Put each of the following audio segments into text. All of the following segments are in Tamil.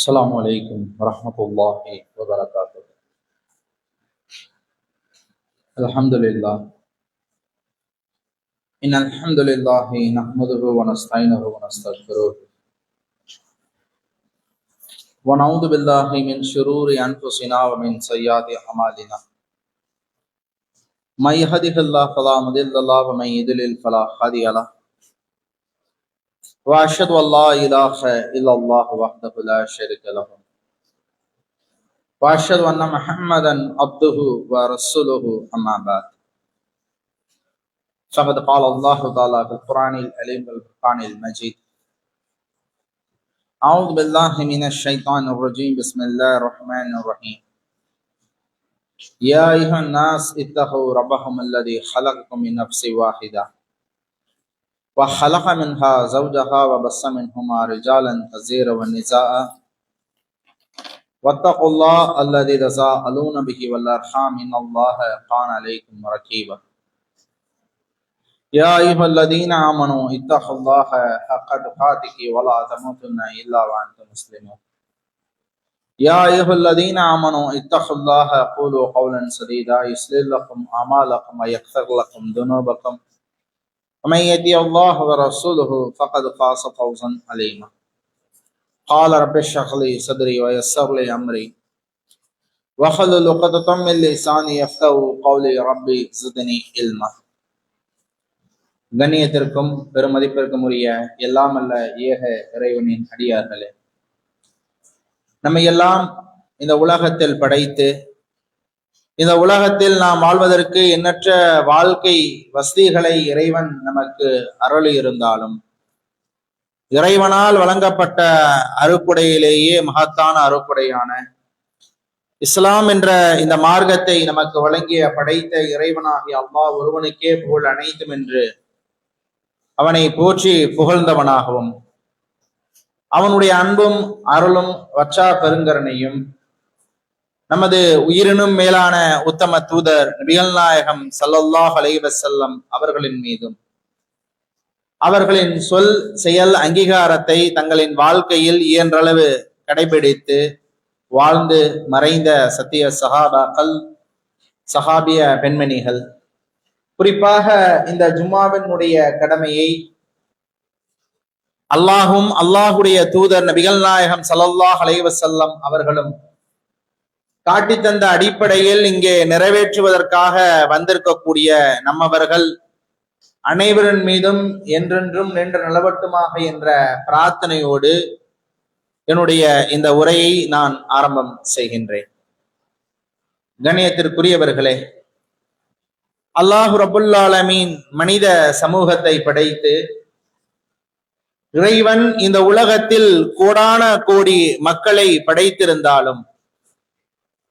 السلام عليكم ورحمة الله وبركاته. الحمد لله إن الحمد لله نحمده ونستعينه ونستغفره ونعوذ بالله من شرور أنفسنا ومن سيئات أعمالنا من يهده الله فلا مضل له ومن يضلل فلا هادي له وأشهد أن لا إله إلا الله وحده لا شريك له وأشهد أن محمدا عبده ورسوله أما بعد فقد قال الله تعالى في القرآن العليم والفرقان المجيد أعوذ بالله من الشيطان الرجيم بسم الله الرحمن الرحيم يا أيها الناس اتقوا ربكم الذي خلقكم من نفس واحدة وخلق منها زوجها وبث منهما رجالا كثيرا ونساء واتقوا الله الذي تساءلون به والأرحام إن الله كان عليكم رقيبا يا أيها الذين آمنوا اتقوا الله حق تقاته ولا تموتن إلا وأنتم مسلمون يا أيها الذين آمنوا اتقوا الله قولوا قولا سديدا يصلح لكم أعمالكم ويغفر لكم ذنوبكم ومن يطع الله ورسوله فقد فاز فوزا عظيما قال رب اشرح لي صدري ويسر لي أمري واحلل عقدة من لساني يفقهوا قولي ربي زدني علما. கண்ணியத்திற்கும் பெருமதிப்பிற்கும் உரிய எல்லாம் அல்ல ஏக இறைவனின் அடியார்களே, நம்மை எல்லாம் இந்த உலகத்தில் படைத்து இந்த உலகத்தில் நாம் வாழ்வதற்கு எண்ணற்ற வாழ்க்கை வசதிகளை இறைவன் நமக்கு அருளி இருந்தாலும் இறைவனால் வழங்கப்பட்ட அருக்குடையிலேயே மகத்தான அருக்குடையான இஸ்லாம் என்ற இந்த மார்க்கத்தை நமக்கு வழங்கிய படைத்த இறைவனாகிய அல்லாஹ் ஒருவனுக்கே புகழ் அனைத்தும் என்று அவனை போற்றி புகழ்ந்தவனாகவும் அவனுடைய அன்பும் அருளும் வற்றா பெருங்கரணையும் நமது உயிரினும் மேலான உத்தம தூதர் நபிகள் நாயகம் ஸல்லல்லாஹு அலைஹி வஸல்லம் அவர்களின் மீதும் அவர்களின் சொல் செயல் அங்கீகாரத்தை தங்களின் வாழ்க்கையில் இயன்றளவு கடைபிடித்து வாழ்ந்து மறைந்த சத்திய சஹாபாக்கள், சஹாபிய பெண்மணிகள், குறிப்பாக இந்த ஜும்மாவினுடைய கடமையை அல்லாஹும் அல்லாஹுடைய தூதர் நபிகள் நாயகம் ஸல்லல்லாஹு அலைஹி வஸல்லம் அவர்களும் காட்டி தந்த அடிப்படையில் இங்கே நிறைவேற்றுவதற்காக வந்திருக்கக்கூடிய நம்மவர்கள் அனைவரின் மீதும் என்றென்றும் நின்று நிலவட்டுமாக என்ற பிரார்த்தனையோடு என்னுடைய இந்த உரையை நான் ஆரம்பம் செய்கின்றேன். கண்ணியத்திற்குரியவர்களே, அல்லாஹு ரப்புல் ஆலமீன் மனித சமூகத்தை படைத்து இறைவன் இந்த உலகத்தில் கோடான கோடி மக்களை படைத்திருந்தாலும்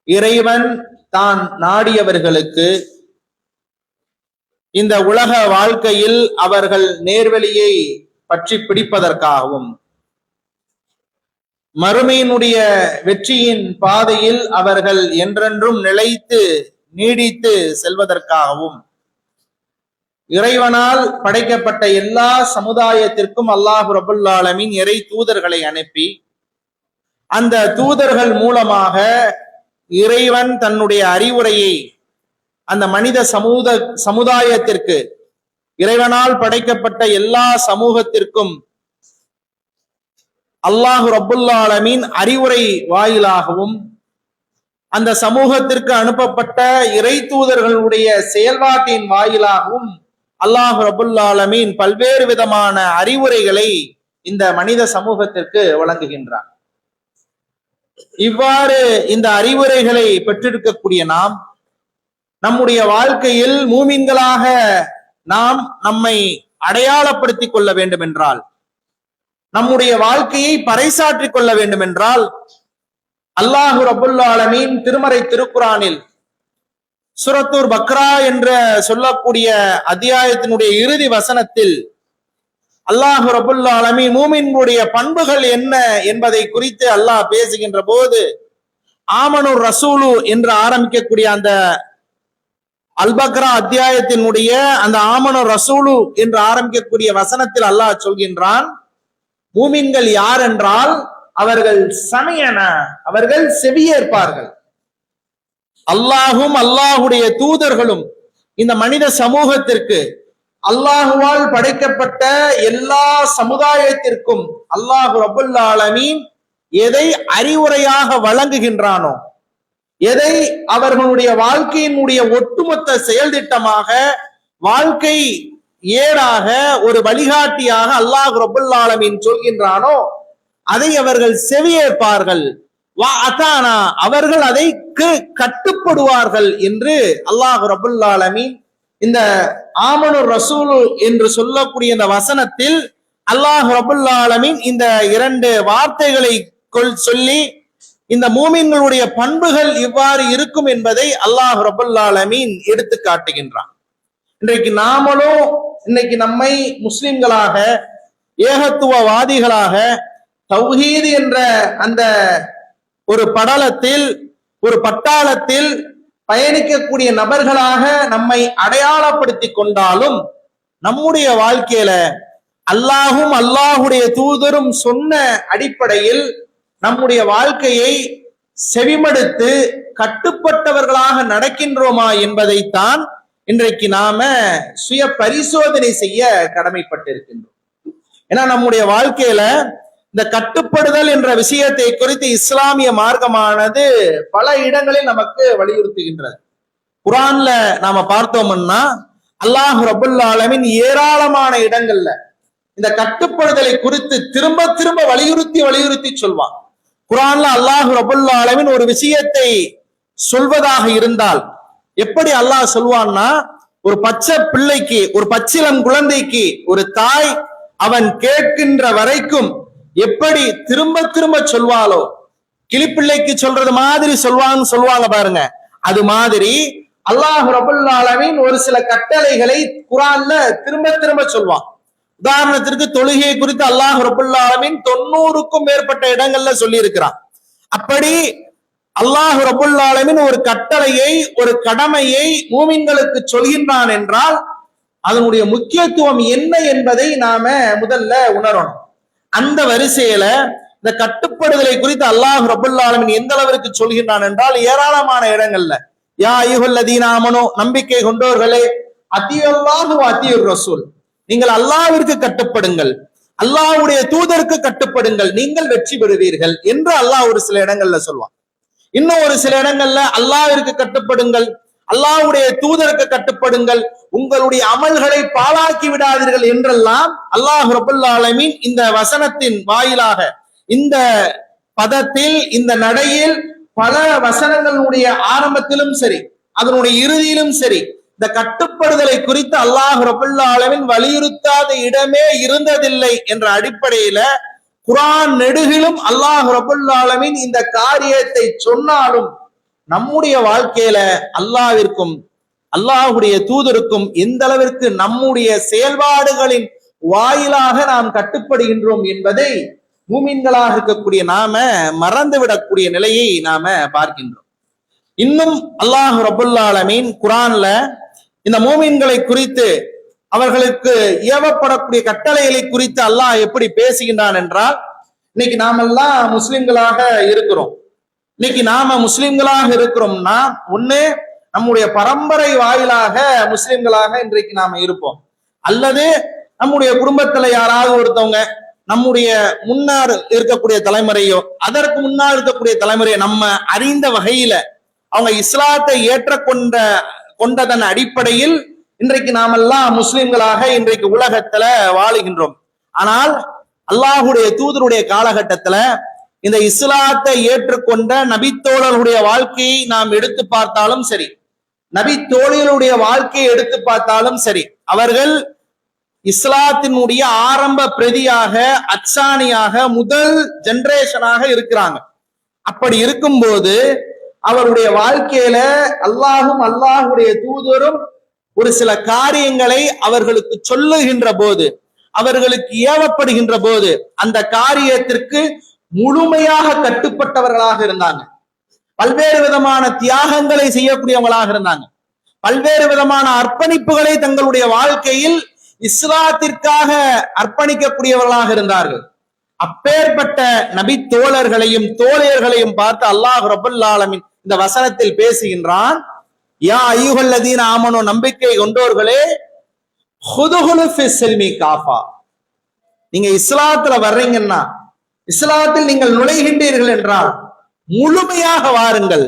இறைவன் தான் நாடியவர்களுக்கு இந்த உலக வாழ்க்கையில் அவர்கள் நேர்வழியை பற்றி பிடிப்பதற்காகவும் மறுமையினுடைய வெற்றியின் பாதையில் அவர்கள் என்றென்றும் நிலைத்து நீடித்து செல்வதற்காகவும் இறைவனால் படைக்கப்பட்ட எல்லா சமுதாயத்திற்கும் அல்லாஹ் ரப்புல் ஆலமீன் இறை தூதர்களை அனுப்பி அந்த தூதர்கள் மூலமாக இறைவன் தன்னுடைய அறிவுரையை அந்த மனித சமுதாயத்திற்கு, இறைவனால் படைக்கப்பட்ட எல்லா சமூகத்திற்கும் அல்லாஹ் ரப்புல் ஆலமீன் அறிவுரை வாயிலாகவும் அந்த சமூகத்திற்கு அனுப்பப்பட்ட இறை தூதர்களுடைய செயல்பாட்டின் வாயிலாகவும் அல்லாஹ் ரப்புல் ஆலமீன் பல்வேறு விதமான அறிவுரைகளை இந்த மனித சமூகத்திற்கு வழங்குகின்றார். இவ்வாறு இந்த அறிவுரைகளை பெற்றிருக்கக்கூடிய நாம் நம்முடைய வாழ்க்கையில் மூமின்களாக நாம் நம்மை அடையாளப்படுத்திக் கொள்ள வேண்டும் என்றால், நம்முடைய வாழ்க்கையை பறைசாற்றிக் கொள்ள வேண்டும் என்றால், அல்லாஹு ரப்புல் ஆலமீன் திருமறை திருக்குரானில் சூரத்துல் பக்ரா என்ற சொல்லக்கூடிய அத்தியாயத்தினுடைய இறுதி வசனத்தில் அல்லாஹு ரப்புல் ஆலமீன் மூமின்களுடைய பண்புகள் என்ன என்பதை குறித்து அல்லாஹ் பேசுகின்ற போது ஆமனுர் ரசூலு என்று ஆரம்பிக்கக்கூடிய அந்த அல்பக்ரா அத்தியாயத்தினுடைய அந்த ஆமனுர் ரசூலு என்று ஆரம்பிக்கக்கூடிய வசனத்தில் அல்லாஹ் சொல்கின்றான், மூமின்கள் யார் என்றால் அவர்கள் சமயன, அவர்கள் செவியேற்பார்கள். அல்லாஹும் அல்லாஹுடைய தூதர்களும் இந்த மனித சமூகத்திற்கு, அல்லாஹுவால் படைக்கப்பட்ட எல்லா சமுதாயத்திற்கும் அல்லாஹு ரப்புல் ஆலமீன் எதை அறிவுரையாக வழங்குகின்றானோ, எதை அவர்களுடைய வாழ்க்கையினுடைய ஒட்டுமொத்த செயல் திட்டமாக, வாழ்க்கை ஏடாக, ஒரு வழிகாட்டியாக அல்லாஹ் ரப்புல் ஆலமீன் சொல்கின்றானோ அதை அவர்கள் செவியேற்பார்கள். அவர்கள் அதை கட்டுப்படுவார்கள் என்று அல்லாஹ் ரப்புல் ஆலமீன் இந்த ஆமனு ரசூலு என்று சொல்லக்கூடிய இந்த வசனத்தில் அல்லாஹ் ரப்புல் ஆலமீன் இந்த இரண்டு வார்த்தைகளை சொல்லி இந்த மூமின்களுடைய பண்புகள் இவ்வாறு இருக்கும் என்பதை அல்லாஹ் ரப்புல் ஆலமீன் எடுத்து காட்டுகின்றான். இன்றைக்கு நாமளும் இன்னைக்கு நம்மை முஸ்லிம்களாக, ஏகத்துவவாதிகளாக, தௌஹீத் என்ற அந்த ஒரு படலத்தில், ஒரு பட்டாளத்தில் பயணிக்கக்கூடிய நபர்களாக நம்மை அடையாளப்படுத்தி கொண்டாலும், நம்முடைய வாழ்க்கையில அல்லாஹும் அல்லாஹுடைய தூதரும் சொன்ன அடிப்படையில் நம்முடைய வாழ்க்கையை செவிமடுத்து கட்டுப்பட்டவர்களாக நடக்கின்றோமா என்பதைத்தான் இன்றைக்கு நாம சுய பரிசோதனை செய்ய கடமைப்பட்டிருக்கின்றோம். ஏன்னா நம்முடைய வாழ்க்கையில இந்த கட்டுப்படுதல் என்ற விஷயத்தை குறித்து இஸ்லாமிய மார்க்கமானது பல இடங்களில் நமக்கு வலியுறுத்துகின்றது. குர்ஆன்ல நாம பார்த்தோம்னா அல்லாஹ் ரப்புல் ஆலமீன் ஏராளமான இடங்கள்ல இந்த கட்டுப்படுதலை குறித்து திரும்ப திரும்ப வலியுறுத்தி சொல்வான். குர்ஆன்ல அல்லாஹ் ரப்புல் ஆலமீன் ஒரு விஷயத்தை சொல்வதாக இருந்தால் எப்படி அல்லாஹ் சொல்வான்னா, ஒரு பச்சை பிள்ளைக்கு, ஒரு பச்சிளம் குழந்தைக்கு ஒரு தாய் அவன் கேட்கின்ற வரைக்கும் எப்படி திரும்ப திரும்ப சொல்வாளோ, கிளிப்பிள்ளைக்கு சொல்றது மாதிரி சொல்லுவாங்க பாருங்க, அது மாதிரி அல்லாஹ் ரப்புல் ஆலமீன் ஒரு சில கட்டளைகளை குர்ஆன்ல திரும்ப திரும்ப சொல்வான். உதாரணத்திற்கு தொழுகை குறித்து அல்லாஹ் ரப்புல் ஆலமீன் 90க்கும் மேற்பட்ட இடங்கள்ல சொல்லி இருக்கிறான். அப்படி அல்லாஹ் ரப்புல் ஆலமீன் ஒரு கட்டளையை, ஒரு கடமையை மூமின்களுக்கு சொல்கின்றான் என்றால் அதனுடைய முக்கியத்துவம் என்ன என்பதை நாம முதல்ல உணரணும். அந்த வரிசையில இந்த கட்டுப்படுதலை குறித்து அல்லாஹ் ரப்புல் ஆலமீன் எந்த அளவிற்கு சொல்கின்றான் என்றால் ஏராளமான இடங்கள்ல, யா அய்யுஹல்லதீன ஆமனூ, நம்பிக்கை கொண்டோர்களே, அத்தியுல்லாஹு வ அத்தியுர் ரசூல், நீங்கள் அல்லாஹ்விற்கு கட்டுப்படுங்கள், அல்லாஹ்வுடைய தூதருக்கு கட்டுப்படுங்கள், நீங்கள் வெற்றி பெறுவீர்கள் என்று அல்லாஹ் ஒரு சில இடங்கள்ல சொல்வான். இன்னும் ஒரு சில இடங்கள்ல அல்லாஹ்விற்கு கட்டுப்படுங்கள், அல்லாஹ்வுடைய தூதருக்கு கட்டுப்படுங்கள், உங்களுடைய அமல்களை பாழாக்கி விடாதீர்கள் என்றெல்லாம் அல்லாஹ் ரப்புல் ஆலமீன் இந்த வசனத்தின் வாயிலாக, இந்த பதத்தில், இந்த நடையில், பல வசனங்களுடைய ஆரம்பத்திலும் சரி, அதனுடைய இறுதியிலும் சரி, இந்த கட்டுப்படுதலை குறித்து அல்லாஹ் ரப்புல் ஆலமீன் வலியுறுத்தாத இடமே இருந்ததில்லை என்ற அடிப்படையில குர்ஆன் நெடுகிலும் அல்லாஹ் ரப்புல் ஆலமீன் இந்த காரியத்தை சொன்னாலும் நம்முடைய வாழ்க்கையில அல்லாஹ்விற்கும் அல்லாஹ்வுடைய தூதருக்கும் எந்த அளவிற்கு நம்முடைய செயல்பாடுகளின் வாயிலாக நாம் கட்டுப்படுகின்றோம் என்பதை மூமின்களாக இருக்கக்கூடிய நாம மறந்துவிடக்கூடிய நிலையை நாம பார்க்கின்றோம். இன்னும் அல்லாஹ் ரப்புல் ஆலமீன் குர்ஆன்ல இந்த மூமின்களை குறித்து, அவர்களுக்கு ஏவப்படக்கூடிய கட்டளைகளை குறித்து அல்லாஹ் எப்படி பேசுகின்றான் என்றால், இன்னைக்கு நாமெல்லாம் முஸ்லிம்களாக இருக்கிறோம். இன்னைக்கு நாம முஸ்லிம்களாக இருக்கிறோம்னா ஒண்ணு நம்முடைய பரம்பரை வாயிலாக முஸ்லிம்களாக இன்றைக்கு நாம இருப்போம், அல்லது நம்முடைய குடும்பத்துல யாராவது ஒருத்தவங்க, நம்முடைய முன்னார் இருக்கக்கூடிய தலைமுறையோ அதற்கு முன்னால் இருக்கக்கூடிய தலைமுறையோ நம்ம அறிந்த வகையில அவங்க இஸ்லாத்தை கொண்டதன் அடிப்படையில் இன்றைக்கு நாமெல்லாம் முஸ்லிம்களாக இன்றைக்கு உலகத்துல வாழுகின்றோம். ஆனால் அல்லாஹுடைய தூதருடைய காலகட்டத்துல இந்த இஸ்லாத்தை ஏற்றுக்கொண்ட நபித்தோழர்களுடைய வாழ்க்கையை நாம் எடுத்து பார்த்தாலும் சரி, நபித்தோழர்களுடைய வாழ்க்கையை எடுத்து பார்த்தாலும் சரி, அவர்கள் இஸ்லாத்தினுடைய ஆரம்ப பிரதியாக, அச்சாணியாக, முதல் ஜெனரேஷனாக இருக்கிறாங்க. அப்படி இருக்கும்போது அவருடைய வாழ்க்கையில அல்லாஹும் அல்லாஹுடைய தூதரும் ஒரு சில காரியங்களை அவர்களுக்கு சொல்லுகின்ற போது, அவர்களுக்கு ஏவப்படுகின்ற போது அந்த காரியத்திற்கு முழுமையாக கட்டுப்பட்டவர்களாக இருந்தாங்க. பல்வேறு விதமான தியாகங்களை செய்யக்கூடியவங்களாக இருந்தாங்க. பல்வேறு விதமான அர்ப்பணிப்புகளை தங்களுடைய வாழ்க்கையில் இஸ்லாத்திற்காக அர்ப்பணிக்கக்கூடியவர்களாக இருந்தார்கள். அப்பேற்பட்ட நபி தோழர்களையும் தோழியர்களையும் பார்த்து அல்லாஹ் ரப்பல் ஆலமீன் இந்த வசனத்தில் பேசுகின்றான். யா அய்யுஹல்லதீன ஆமனு, நம்பிக்கை கொண்டோர்களே, ஹுதுஹுலு ஃபிஸ்ஸில்மி காஃபா, நீங்க இஸ்லாத்துல வர்றீங்கன்னா, இஸ்லாத்தில் நீங்கள் நுழைகின்றீர்கள் என்றால் முழுமையாக வாருங்கள்.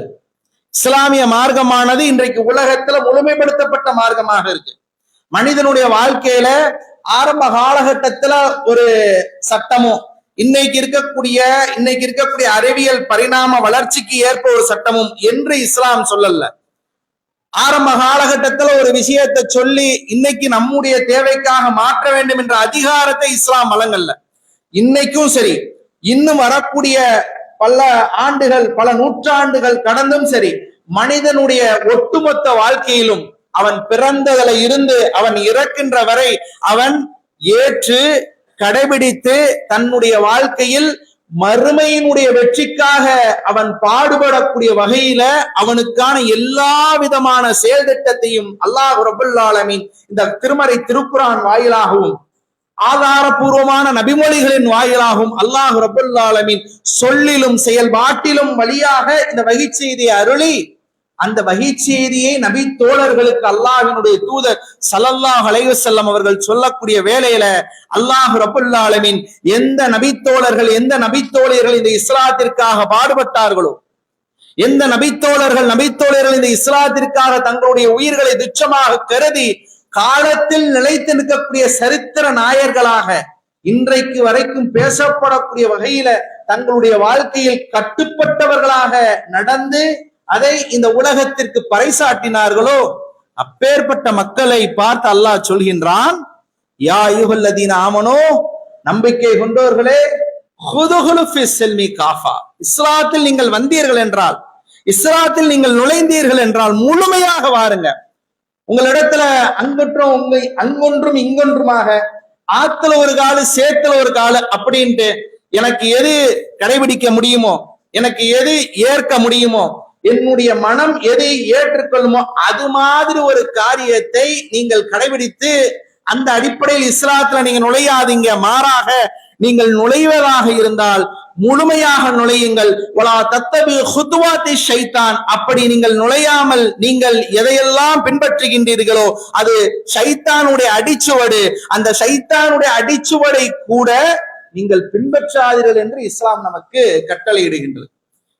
இஸ்லாமிய மார்க்கமானது இன்றைக்கு உலகத்துல முழுமைப்படுத்தப்பட்ட மார்க்கமாக இருக்கு. மனிதனுடைய வாழ்க்கையில ஆரம்ப காலகட்டத்துல ஒரு சட்டமும் இன்னைக்கு இருக்கக்கூடிய அறிவியல் பரிணாம வளர்ச்சிக்கு ஏற்ப ஒரு சட்டமும் என்று இஸ்லாம் சொல்லல. ஆரம்ப காலகட்டத்துல ஒரு விஷயத்தை சொல்லி இன்னைக்கு நம்முடைய தேவைக்காக மாற்ற வேண்டும் என்ற அதிகாரத்தை இஸ்லாம் வழங்கல்ல. இன்னைக்கும் சரி, இன்னும் வரக்கூடிய பல ஆண்டுகள், பல நூற்றாண்டுகள் கடந்தும் சரி, மனிதனுடைய ஒட்டுமொத்த வாழ்க்கையிலும் அவன் பிறந்ததில் இருந்து அவன் இறக்கின்ற வரை அவன் ஏற்று கடைபிடித்து தன்னுடைய வாழ்க்கையில் மறுமையினுடைய வெற்றிக்காக அவன் பாடுபடக்கூடிய வகையில அவனுக்கான எல்லா விதமான செயல் திட்டத்தையும் அல்லாஹ் ரப்பல் ஆலமீன் இந்த திருமறை திருக்குர்ஆன் வாயிலாகவும் ஆதாரபூர்வமான நபிமொழிகளின் வாயிலாகவும் அல்லாஹ் ரப்பல் ஆலமீன் சொல்லிலும் செயல்பாட்டிலும் வழியாக இந்த வகை செய்தியை அருளி, அந்த வகை செய்தியை நபி தோழர்களுக்கு அல்லாஹ்வினுடைய தூதர் ஸல்லல்லாஹு அலைஹி வஸல்லம் அவர்கள் சொல்லக்கூடிய வேளையில அல்லாஹ் ரப்பல் ஆலமீன் எந்த நபி தோழர்கள், எந்த நபி தோழியர்கள் இந்த இஸ்லாத்திற்காக பாடுபட்டார்களோ, எந்த நபித்தோழர்கள் இந்த இஸ்லாத்திற்காக தங்களுடைய உயிர்களை துச்சமாக கருதி காலத்தில் நிலைத்து நிற்கக்கூடிய சரித்திர நாயர்களாக இன்றைக்கு வரைக்கும் பேசப்படக்கூடிய வகையில தங்களுடைய வாழ்க்கையில் கட்டுப்பட்டவர்களாக நடந்து அதை இந்த உலகத்திற்கு பறைசாட்டினார்களோ, அப்பேற்பட்ட மக்களை பார்த்து அல்லாஹ் சொல்கின்றான், யா அய்யுஹல்லதீன ஆமனூ, நம்பிக்கை கொண்டோர்களே, ஹுதுஹுலு ஃபிஸ்ஸில்மி காஃபா, இஸ்லாத்தில் நீங்கள் வந்தீர்கள் என்றால், இஸ்லாத்தில் நீங்கள் நுழைந்தீர்கள் என்றால் முழுமையாக வாருங்க. உங்களிடத்துல அங்கொன்றும் இங்கொன்றுமாக, ஆத்துல ஒரு காலு சேத்துல ஒரு காலு அப்படின்ட்டு எனக்கு எது கடைபிடிக்க முடியுமோ, எனக்கு எது ஏற்க முடியுமோ, என்னுடைய மனம் எதை ஏற்றுக்கொள்ளுமோ அது மாதிரி ஒரு காரியத்தை நீங்கள் கடைபிடித்து அந்த அடிப்படையில் இஸ்லாத்துல நீங்க நுழையாதீங்க. மாறாக நீங்கள் நுழைவதாக இருந்தால் முழுமையாக நுழையுங்கள். வலா தத்தபி குதுவாத்தி ஷைத்தான், அப்படி நீங்கள் நுழையாமல் நீங்கள் எதையெல்லாம் பின்பற்றுகின்றீர்களோ அது ஷைத்தானுடைய அடிச்சுவடு. அந்த ஷைத்தானுடைய அடிச்சுவடை கூட நீங்கள் பின்பற்றாதீர்கள் என்று இஸ்லாம் நமக்கு கட்டளையிடுகின்றது,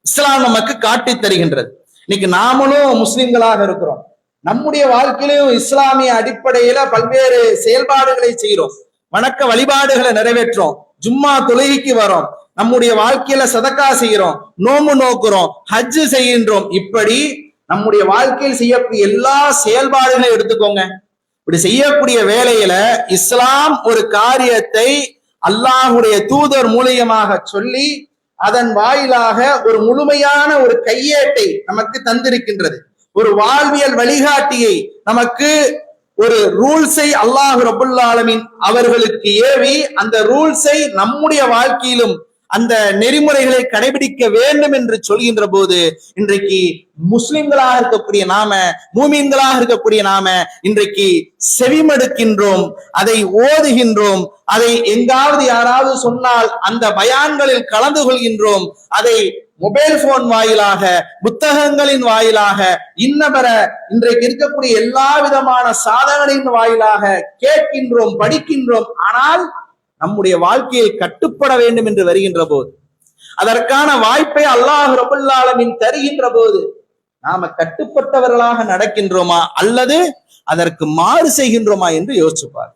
இஸ்லாம் நமக்கு காட்டி தருகின்றது. இன்னைக்கு நாமளும் முஸ்லிம்களாக இருக்கிறோம், நம்முடைய வாழ்க்கையிலும் இஸ்லாமிய அடிப்படையில பல்வேறு செயல்பாடுகளை செய்கிறோம், வணக்க வழிபாடுகளை நிறைவேற்றோம், ஜும்மா தொழுகைக்கு வரோம், நம்முடைய வாழ்க்கையில சதக்கா செய்கிறோம், நோம்பு நோக்குறோம், ஹஜ்ஜு செய்கின்றோம். இப்படி நம்முடைய வாழ்க்கையில் செய்யக்கூடிய எல்லா செயல்பாடுகளையும் எடுத்துக்கோங்க. இப்படி செய்யக்கூடிய வேளையில இஸ்லாம் ஒரு காரியத்தை அல்லாஹுடைய தூதர் மூலியமாக சொல்லி அதன் வாயிலாக ஒரு முழுமையான ஒரு கையேட்டை நமக்கு தந்திருக்கின்றது, ஒரு வாழ்வியல் வழிகாட்டியை நமக்கு, ஒரு ரூல்ஸை அல்லாஹ் ரப்பல் ஆலமீன் அவர்களுக்கு ஏவி அந்த ரூல்ஸை நம்முடைய வாழ்க்கையிலும் அந்த நெறிமுறைகளை கடைபிடிக்க வேண்டும் என்று சொல்கின்ற போது இன்றைக்கு முஸ்லிம்களாக இருக்கக்கூடிய நாம, மூமீன்களாக இருக்கக்கூடிய நாம இன்றைக்கு செவிமடுக்கின்றோம், அதை ஓதுகின்றோம், அதை எங்காவது யாராவது சொன்னால் அந்த பயான்களில் கலந்து கொள்கின்றோம், அதை மொபைல் போன் வாயிலாக, புத்தகங்களின் வாயிலாக, இன்னவர இன்றைக்கு இருக்கக்கூடிய எல்லா விதமான சாதனைகளின் வாயிலாக கேட்கின்றோம், படிக்கின்றோம். ஆனால் நம்முடைய வாழ்க்கையில் கட்டுப்பட வேண்டும் என்று வருகின்ற போது, அதற்கான வாய்ப்பை அல்லாஹ் ரப்பல் ஆலமீன் தருகின்ற போது நாம கட்டுப்பட்டவர்களாக நடக்கின்றோமா அல்லது அதற்கு மாறு செய்கின்றோமா என்று யோசிச்சுப்பார்.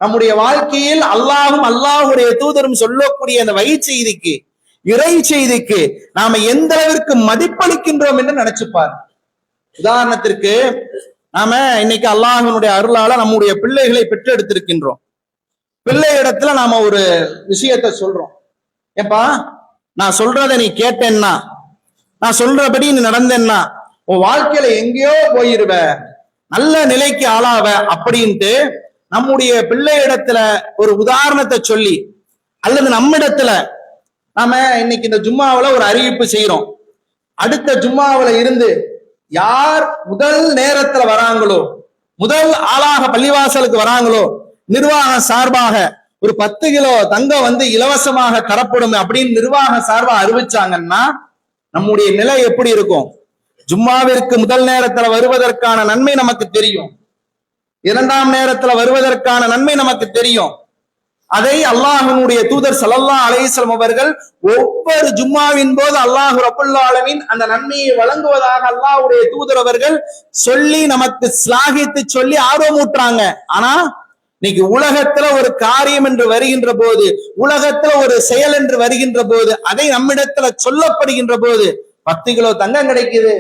நம்முடைய வாழ்க்கையில் அல்லாஹும் அல்லாஹுடைய தூதரும் சொல்லக்கூடிய அந்த வகை செய்திக்கு, இறை செய்திக்கு நாம எந்த அளவிற்கு மதிப்பளிக்கின்றோம் என்று நினைச்சுப்பார். உதாரணத்திற்கு, நாம இன்னைக்கு அல்லாஹ்வினுடைய அருளால நம்முடைய பிள்ளைகளை பெற்றெடுத்திருக்கின்றோம். பிள்ளை இடத்துல நாம ஒரு விஷயத்த சொல்றோம், ஏப்பா நான் சொல்றதை நீ கேட்டேன்னா, நான் சொல்றபடி நீ நடந்தேன்னா உன் வாழ்க்கையில எங்கேயோ போயிருவ, நல்ல நிலைக்கு ஆளாவ அப்படின்ட்டு நம்முடைய பிள்ளை இடத்துல ஒரு உதாரணத்தை சொல்லி, அல்லது நம்ம இடத்துல நாம இன்னைக்கு இந்த ஜும்மாவில ஒரு அறிவிப்பு செய்யறோம், அடுத்த ஜும்மாவில இருந்து யார் முதல் நேரத்துல வராங்களோ, முதல் ஆளாக பள்ளிவாசலுக்கு வராங்களோ, நிர்வாகம் சார்பாக ஒரு 10 கிலோ தங்கம் இலவசமாக தரப்படும் அப்படின்னு நிர்வாக சார்பா அறிவிச்சாங்கன்னா நம்முடைய நிலை எப்படி இருக்கும்? ஜும்மாவிற்கு முதல் நேரத்துல வருவதற்கான நன்மை நமக்கு தெரியும், இரண்டாம் நேரத்துல வருவதற்கான நன்மை நமக்கு தெரியும். அதை அல்லாஹ்வினுடைய தூதர் ஸல்லல்லாஹு அலைஹி வஸல்லம் அவர்கள் ஒவ்வொரு ஜும்மாவின் போது அல்லாஹ் ரப்பல் ஆலமீன் அந்த நன்மையை வழங்குவதாக அல்லாஹ்வுடைய தூதர் அவர்கள் சொல்லி நமக்கு ஸ்லாகித்து சொல்லி ஆர்வமூட்டுறாங்க. ஆனா இன்னைக்கு உலகத்துல ஒரு காரியம் என்று வருகின்ற போது, உலகத்துல ஒரு செயல் என்று வருகின்ற போது, அதை நம்மிடத்துல சொல்லப்படுகின்ற போது 10 கிலோ தங்கம் கிடைக்குது,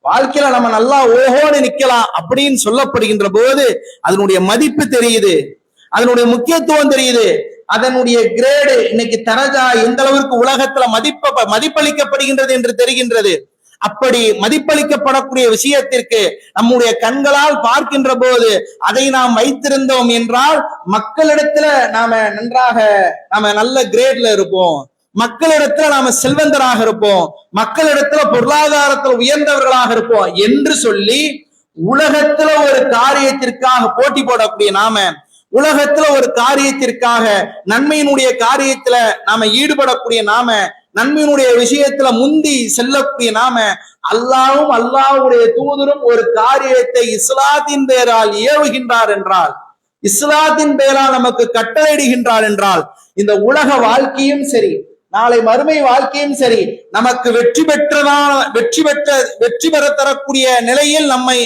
வாழ்க்கையில நம்ம நல்லா ஓஹோன்னு நிக்கலாம் அப்படின்னு சொல்லப்படுகின்ற போது அதனுடைய மதிப்பு தெரியுது, அதனுடைய முக்கியத்துவம் தெரியுது, அதனுடைய கிரேடு இன்னைக்கு தரஜா எந்த அளவிற்கு உலகத்துல மதிப்பளிக்கப்படுகின்றது என்று தெரிகின்றது. அப்படி மதிப்பளிக்கப்படக்கூடிய விஷயத்திற்கு நம்முடைய கண்களால் பார்க்கின்ற போது அதை நாம் வைத்திருந்தோம் என்றால் மக்களிடத்துல நாம நல்ல கிரேட்ல இருப்போம், மக்களிடத்துல நாம செல்வந்தராக இருப்போம், மக்களிடத்துல பொருளாதாரத்தில் உயர்ந்தவர்களாக இருப்போம் என்று சொல்லி உலகத்துல ஒரு காரியத்திற்காக போட்டி போடக்கூடிய நாம, உலகத்துல ஒரு காரியத்திற்காக நன்மையினுடைய காரியத்துல நாம ஈடுபடக்கூடிய நாம, நன்மையினுடைய விஷயத்துல முந்தி செல்லக்கூடிய நாம, அல்லாஹ்வும் அல்லாஹ்வுடைய தூதரும் ஒரு காரியத்தை இஸ்லாத்தின் பெயரால் ஏவுகின்றார் என்றால், இஸ்லாத்தின் பெயரால் நமக்கு கட்டளையிடுகின்றார் என்றால், இந்த உலக வாழ்க்கையும் சரி நாளை மறுமை வாழ்க்கையும் சரி நமக்கு வெற்றி பெற தரக்கூடிய நிலையில் நம்மை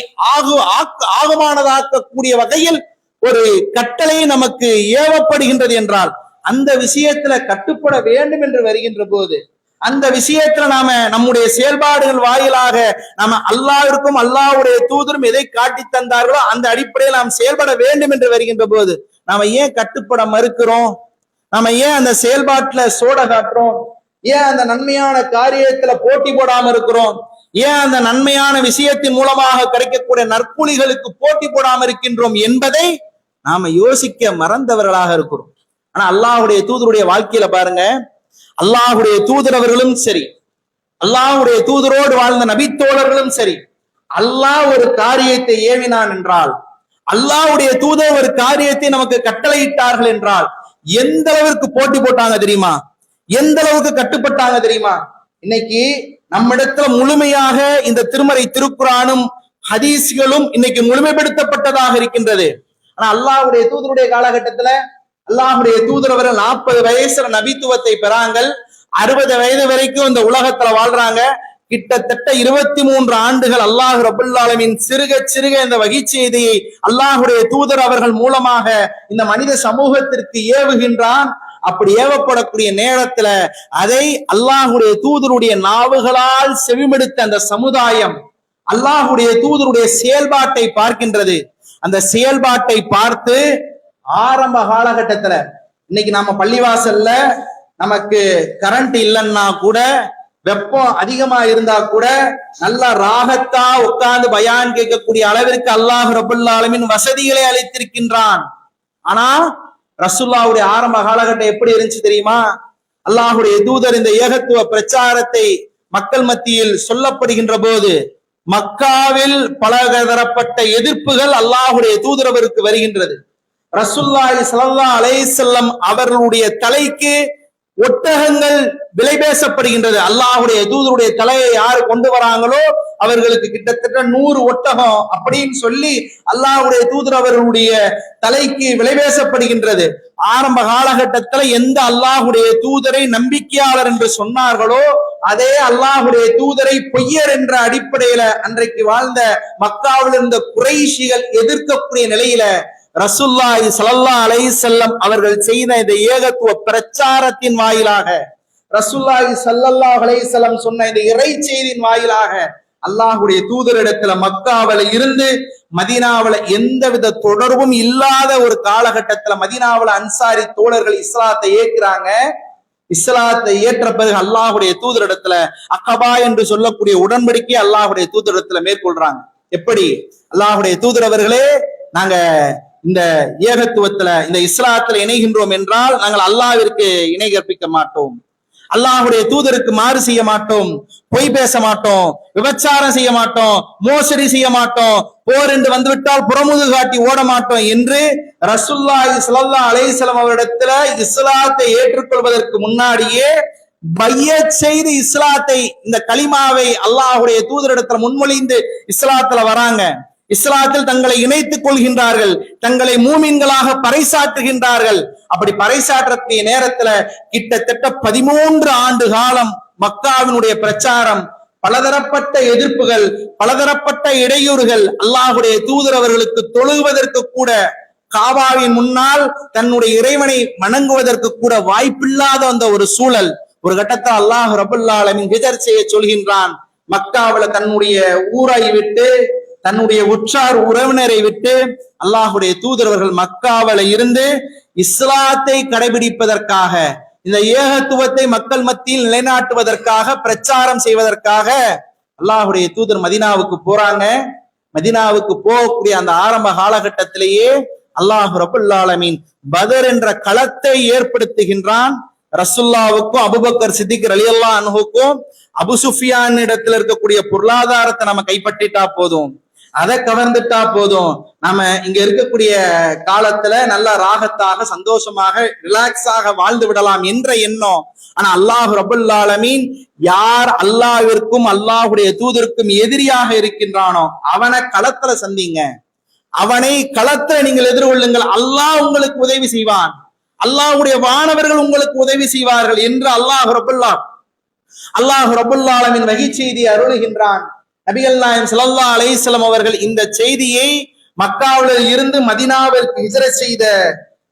ஆகுமானதாக்கக்கூடிய வகையில் ஒரு கட்டளை நமக்கு ஏவப்படுகின்றது என்றால் அந்த விஷயத்துல கட்டுப்பட வேண்டும் என்று வருகின்ற போது, அந்த விஷயத்துல நாம நம்முடைய செயல்பாடுகள் வாயிலாக நாம அல்லாஹ்விற்கும் அல்லாஹ்வுடைய தூதரும் எதை காட்டி தந்தார்களோ அந்த அடிப்படையில் நாம் செயல்பட வேண்டும் என்று வருகின்ற போது நாம ஏன் கட்டுப்பட மறுக்கிறோம்? நாம ஏன் அந்த செயல்பாட்டுல சோட காட்டுறோம்? ஏன் அந்த நன்மையான காரியத்துல போட்டி போடாம இருக்கிறோம்? ஏன் அந்த நன்மையான விஷயத்தின் மூலமாக கிடைக்கக்கூடிய நற்கூலிகளுக்கு போட்டி போடாம இருக்கின்றோம் என்பதை நாம யோசிக்க மறந்தவர்களாக இருக்கிறோம். ஆனா அல்லாஹ்வுடைய தூதருடைய வாழ்க்கையில பாருங்க, அல்லாஹ்வுடைய தூதரவர்களும் சரி, அல்லாஹ்வுடைய தூதரோடு வாழ்ந்த நபித்தோழர்களும் சரி, அல்லாஹ் ஒரு காரியத்தை ஏவினான் என்றால், அல்லாஹ்வுடைய தூதர் ஒரு காரியத்தை நமக்கு கட்டளையிட்டார்கள் என்றால் எந்த அளவிற்கு போட்டி போட்டாங்க தெரியுமா? எந்த அளவுக்கு கட்டுப்பட்டாங்க தெரியுமா? இன்னைக்கு நம்மிடத்துல முழுமையாக இந்த திருமறை திருக்குரானும் ஹதீஸ்களும் இன்னைக்கு முழுமைப்படுத்தப்பட்டதாக இருக்கின்றது. ஆனா அல்லாஹ்வுடைய தூதருடைய காலகட்டத்துல அல்லாஹ்வுடைய தூதர் அவர்கள் 40 வயசுல நபித்துவத்தை பெறாங்கள், 60 வயது வரைக்கும் இந்த உலகத்துல வாழ்றாங்க. கிட்டத்தட்ட 23 ஆண்டுகள் அல்லாஹ் ரப்பல் ஆலமீன் சிறுக சிறுக இந்த வகை செய்தியை அல்லாஹ்வுடைய தூதர் அவர்கள் மூலமாக இந்த மனித சமூகத்திற்கு ஏவுகின்றான். அப்படி ஏவப்படக்கூடிய நேரத்துல அதை அல்லாஹ்வுடைய தூதருடைய நாவுகளால் செவிமெடுத்த அந்த சமுதாயம் அல்லாஹ்வுடைய தூதருடைய செயல்பாட்டை பார்க்கின்றது. அந்த செயல்பாட்டை பார்த்து ஆரம்ப காலகட்டத்துல இன்னைக்கு நாம பள்ளிவாசல்ல நமக்கு கரண்ட் இல்லைன்னா கூட, வெப்பம் அதிகமா இருந்தா கூட நல்லா ராகத்தா உட்கார்ந்து பயான் கேட்கக்கூடிய அளவிற்கு அல்லாஹ் ரப்பல் ஆலமீன் வசதிகளை அளித்திருக்கின்றான். ஆனா ரசூலுல்லாஹ்வுடைய ஆரம்ப காலகட்டம் எப்படி இருந்துச்சு தெரியுமா? அல்லாஹ்வுடைய தூதர் இந்த ஏகத்துவ பிரச்சாரத்தை மக்கள் மத்தியில் சொல்லப்படுகின்ற போது மக்காவில் பலதரப்பட்ட எதிர்ப்புகள் அல்லாஹ்வுடைய தூதரவருக்கு வருகின்றது. ரசூலுல்லாஹி ஸல்லல்லாஹு அலைஹி வஸல்லம் அவர்களுடைய தலைக்கு ஒட்டகங்கள் விலை பேசப்படுகின்றது. அல்லாஹ்வுடைய தூதருடைய தலையை யாரு கொண்டு வராங்களோ அவர்களுக்கு கிட்டத்தட்ட 100 ஒட்டகம் அப்படின்னு சொல்லி அல்லாஹ்வுடைய தூதர் அவர்களுடைய தலைக்கு விலை பேசப்படுகின்றது. ஆரம்ப காலகட்டத்துல எந்த அல்லாஹ்வுடைய தூதரை நம்பிக்கையாளர் என்று சொன்னார்களோ அதே அல்லாஹ்வுடைய தூதரை பொய்யர் என்ற அடிப்படையில அன்றைக்கு வாழ்ந்த மக்காவில் இருந்த குறைஷிகள் எதிர்க்கக்கூடிய நிலையில ரசூலுல்லாஹி ஸல்லல்லாஹு அலைஹி வஸல்லம் அவர்கள் செய்த இந்த ஏகத்துவ பிரச்சாரத்தின் வாயிலாக, ரசூலுல்லாஹி ஸல்லல்லாஹு அலைஹி வஸல்லம் சொன்ன இந்த இறை செய்தியின் வாயிலாக அல்லாஹ்வுடைய தூதரிடத்துல மக்காவில இருந்து மதீனாவில எந்தவித தொடர்பும் இல்லாத ஒரு காலகட்டத்துல மதீனாவில அன்சாரி தோழர்கள் இஸ்லாத்தை ஏற்கிறாங்க. இஸ்லாத்தை ஏற்ற பிறகு அல்லாஹ்வுடைய தூதரிடத்துல அகபா என்று சொல்லக்கூடிய உடன்படிக்கை அல்லாஹ்வுடைய தூதரிடத்துல மேற்கொள்றாங்க. எப்படி? அல்லாஹ்வுடைய தூதர் அவர்களே, நாங்க இந்த ஏகத்துவத்துல இந்த இஸ்லாத்துல இணைகின்றோம் என்றால் நாங்கள் அல்லாஹ்விற்கு இணை கற்பிக்க மாட்டோம், அல்லாஹ்வுடைய தூதருக்கு மாறு செய்ய மாட்டோம், பொய் பேச மாட்டோம், விபச்சாரம் செய்ய மாட்டோம், மோசடி செய்ய மாட்டோம், போர் என்று வந்துவிட்டால் புறமுது காட்டி ஓட மாட்டோம் என்று ரசூலுல்லாஹி ஸல்லல்லாஹு அலைஹி வஸல்லம் அவரிடத்துல இஸ்லாத்தை ஏற்றுக்கொள்வதற்கு முன்னாடியே பையத் செய்து இஸ்லாத்தை, இந்த கலிமாவை அல்லாஹ்வுடைய தூதரிடத்துல முன்மொழிந்து இஸ்லாத்துல வராங்க. இஸ்லாத்தில் தங்களை இணைத்துக் கொள்கின்றார்கள், தங்களை மூமின்களாக பறைசாற்றுகின்றார்கள். அப்படி பறைசாற்றக்கூடிய நேரத்துல கிட்டத்தட்ட 13 ஆண்டு காலம் மக்காவினுடைய பிரச்சாரம், பலதரப்பட்ட எதிர்ப்புகள், பலதரப்பட்ட இடையூறுகள், அல்லாஹ்வுடைய தூதர் அவர்களுக்கு தொழுவதற்கு கூட, காபாவின் முன்னால் தன்னுடைய இறைவனை வணங்குவதற்கு கூட வாய்ப்பில்லாத அந்த ஒரு சூழல். ஒரு கட்டத்தில் அல்லாஹ் ரப்பல் ஆலமீன் ஹிஜர் செய்ய சொல்கின்றான். மக்காவில தன்னுடைய ஊரை விட்டு, தன்னுடைய உற்றார் உறவினரை விட்டு அல்லாஹ்வுடைய தூதரவர்கள் மக்காவில இருந்து இஸ்லாத்தை கடைபிடிப்பதற்காக, இந்த ஏகத்துவத்தை மக்கள் மத்தியில் நிலைநாட்டுவதற்காக, பிரச்சாரம் செய்வதற்காக அல்லாஹ்வுடைய தூதர் மதீனாவுக்கு போறாங்க. மதீனாவுக்கு போகக்கூடிய அந்த ஆரம்ப காலகட்டத்திலேயே அல்லாஹ் ரப்பல் ஆலமீன் பதர் என்ற களத்தை ஏற்படுத்துகின்றான். ரசூலுல்லாவுக்கும் அபூபக்கர் சித்திக் ரலியல்லாஹு அன்ஹுக்கும் அபு சுஃபியான் இடத்துல இருக்கக்கூடிய பொருளாதாரத்தை நம்ம கைப்பற்றிட்டா போதும், அதை கவர்ந்துட்டா போதும், நாம இங்க இருக்கக்கூடிய காலத்துல நல்ல ராகத்தாக, சந்தோஷமாக, ரிலாக்ஸாக வாழ்ந்து விடலாம் என்ற எண்ணம். ஆனா அல்லாஹ் ரப்பல் ஆலமீன் யார் அல்லாஹ்விற்கும் அல்லாஹ்வுடைய தூதருக்கும் எதிரியாக இருக்கின்றானோ அவனை களத்துல சந்திங்க, அவனை களத்துல நீங்கள் எதிர்கொள்ளுங்கள், அல்லாஹ் உங்களுக்கு உதவி செய்வான், அல்லாஹ்வுடைய வானவர்கள் உங்களுக்கு உதவி செய்வார்கள் என்று அல்லாஹ் ரப்பல் ஆலமீன் வஹி செய்தியை அருளுகின்றான். நபிகள் நாயகம் ஸல்லல்லாஹு அலைஹி வஸல்லம் அவர்கள் இந்த செய்தியை மக்காவில் இருந்து மதீனாவிற்கு ஹிஜ்ரத் செய்த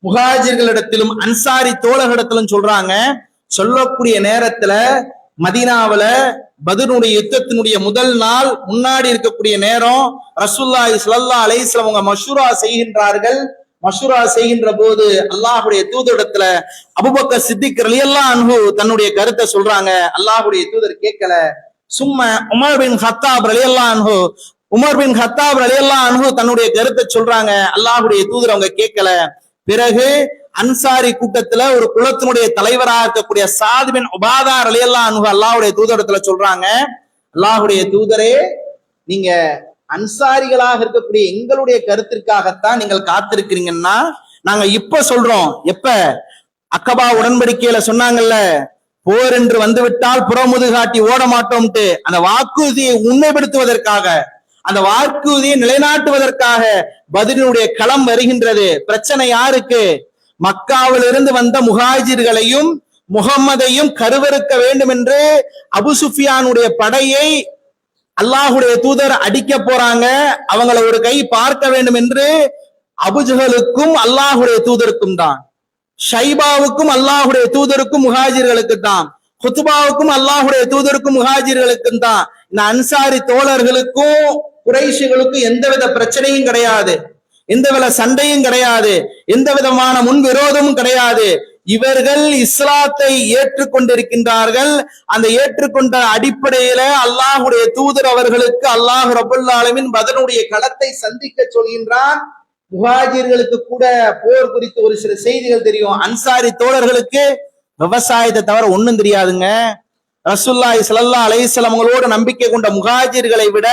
முஹாஜிர்களிடத்திலும் அன்சாரி தோழர்களிடத்திலும் சொல்றாங்க. சொல்லக்கூடிய நேரத்துல மதீனாவுல பத்ருடைய யுத்தத்தினுடைய முதல் நாள் முன்னாடி இருக்கக்கூடிய நேரம், ரசூலுல்லாஹி ஸல்லல்லாஹு அலைஹி வஸல்லம் அவங்க மஷூரா செய்கின்றார்கள். மஷூரா செய்கின்ற போது அல்லாஹ்வுடைய தூதரிடத்துல அபூபக்கர் சித்திக் ரலியல்லாஹு அன்ஹு தன்னுடைய கருத்தை சொல்றாங்க. அல்லாஹ்வுடைய தூதர் கேட்கல. சும்மா உமர் பின் கத்தாப் ரலியல்லாஹு அன்ஹு தன்னுடைய கருத்தை சொல்றாங்க. அல்லாஹ்வுடைய தூதர் அவங்க கேட்கல. பிறகு அன்சாரி கூட்டத்துல ஒரு குலத்தினுடைய தலைவராக இருக்கக்கூடிய சாத் பின் உபாதா ரலியல்லாஹு அன்ஹு அல்லாஹ்வுடைய தூதரிடத்துல சொல்றாங்க, அல்லாஹ்வுடைய தூதரே, நீங்க அன்சாரிகளாக இருக்கக்கூடிய எங்களுடைய கருத்திற்காகத்தான் நீங்கள் காத்திருக்கிறீங்கன்னா நாங்க இப்ப சொல்றோம். எப்ப அக்கபா உடன்படிக்கையில சொன்னாங்கல்ல, போர் என்று வந்துவிட்டால் புறமுது காட்டி ஓட மாட்டோம்ட்டு, அந்த வாக்குறுதியை உண்மைப்படுத்துவதற்காக, அந்த வாக்குறுதியை நிலைநாட்டுவதற்காக பத்ரினுடைய களம் வருகின்றது. பிரச்சனை யாருக்கு? மக்காவிலிருந்து வந்த முஹாஜிர்களையும் முகம்மதையும் கருவறுக்க வேண்டும் என்று அபு சுஃபியானுடைய படையை அல்லாஹ்வுடைய தூதர் அடிக்க போறாங்க. அவங்கள ஒரு கை பார்க்க வேண்டும் என்று அபுஜஹலுக்கும் அல்லாஹ்வுடைய தூதருக்கும் தான், ஷைபாவுக்கும் அல்லாஹ்வுடைய தூதருக்கும் முஹாஜிர்களுக்கு தான், குத்பாவுக்கும் அல்லாஹ்வுடைய தூதருக்கும் முஹாஜிர்களுக்கும் தான். இந்த அன்சாரி தோழர்களுக்கும் குறைஷிகளுக்கும் எந்தவித பிரச்சனையும் கிடையாது, எந்தவித சண்டையும் கிடையாது, எந்த விதமான முன் விரோதமும் கிடையாது. இவர்கள் இஸ்லாத்தை ஏற்றுக்கொண்டிருக்கின்றார்கள். அந்த ஏற்றுக்கொண்ட அடிப்படையில அல்லாஹ்வுடைய தூதர் அவர்களுக்கு அல்லாஹ் ரப்பல் ஆலமீன் பத்ருடைய களத்தை சந்திக்க சொல்கின்றான். முஹாஜிர்களுக்கு கூட போர் குறித்து ஒரு சில செய்திகள் தெரியும். அன்சாரி தோழர்களுக்கு விவசாயத்தை தவிர ஒண்ணும் தெரியாதுங்க. ரசூலுல்லாஹி ஸல்லல்லாஹு அலைஹி வஸல்லம் அவங்களோட நம்பிக்கை கொண்ட முஹாஜிர்களை விட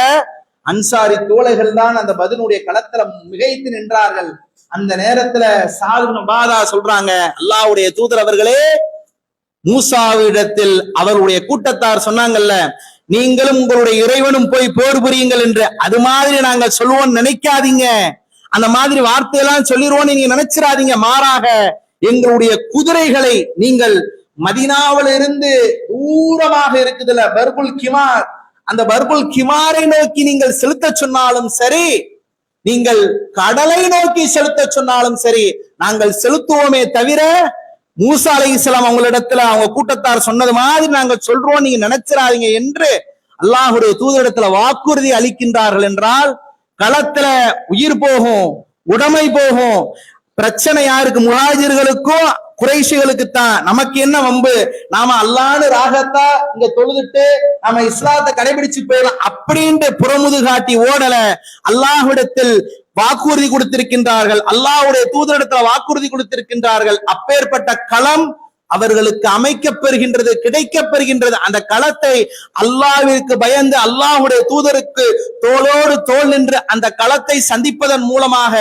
அன்சாரி தோழர்கள் தான் அந்த பத்ருடைய களத்துல மிகைத்து நின்றார்கள். அந்த நேரத்துல சாத் பின் உபாதா சொல்றாங்க, அல்லாஹ்வுடைய தூதர் அவர்களே, மூசாவிடத்தில் அவருடைய கூட்டத்தார் சொன்னாங்கல்ல, நீங்களும் உங்களுடைய இறைவனும் போய் போர் புரியுங்கள் என்று, அது மாதிரி நாங்க சொல்லுவோம் நினைக்காதீங்க, அந்த மாதிரி வார்த்தையெல்லாம் சொல்லிடுவோம் நீங்க நினைச்சிடாதீங்க. மாறாக எங்களுடைய குதிரைகளை நீங்கள் மதீனாவில இருந்து தூரமாக இருக்குதுல பர்குல் கிமார், அந்த பர்குல் கிமாரை நோக்கி நீங்கள் செலுத்த சொன்னாலும் சரி, நீங்கள் கடலை நோக்கி செலுத்த சொன்னாலும் சரி, நாங்கள் செலுத்துவோமே தவிர மூசா அலைஹிஸ்ஸலாம் அவங்களிடத்துல அவங்க கூட்டத்தார் சொன்னது மாதிரி நாங்கள் சொல்றோம் நீங்க நினைச்சிடாதீங்க என்று அல்லாஹ்வுடைய தூதரிடத்துல வாக்குறுதி அளிக்கின்றார்கள். என்றால் களத்துல உயிர் போகும், உடைமை போகும். பிரச்சனை யாருக்கு? முஹாஜிர்களுக்கும் குறைஷிகளுக்கு தான். நமக்கு என்ன வம்பு? நாம அல்லாஹ்னு ராகத்தா இங்க தொழுதுட்டு நாம இஸ்லாத்தை கடைபிடிச்சு போயிடலாம் அப்படின்ட்டு புறமுது காட்டி ஓடல. அல்லாஹ்விடத்தில் வாக்குறுதி கொடுத்திருக்கின்றார்கள், அல்லாஹ்வுடைய தூதரிடத்துல வாக்குறுதி கொடுத்திருக்கின்றார்கள். அப்பேற்பட்ட களம் அவர்களுக்கு அமைக்கப்பெறுகின்றது, கிடைக்கப்பெறுகின்றது. அந்த களத்தை அல்லாஹ்விற்கு பயந்து அல்லாஹ்வுடைய தூதருக்கு தோளோடு தோள் நின்று அந்த களத்தை சந்திப்பதன் மூலமாக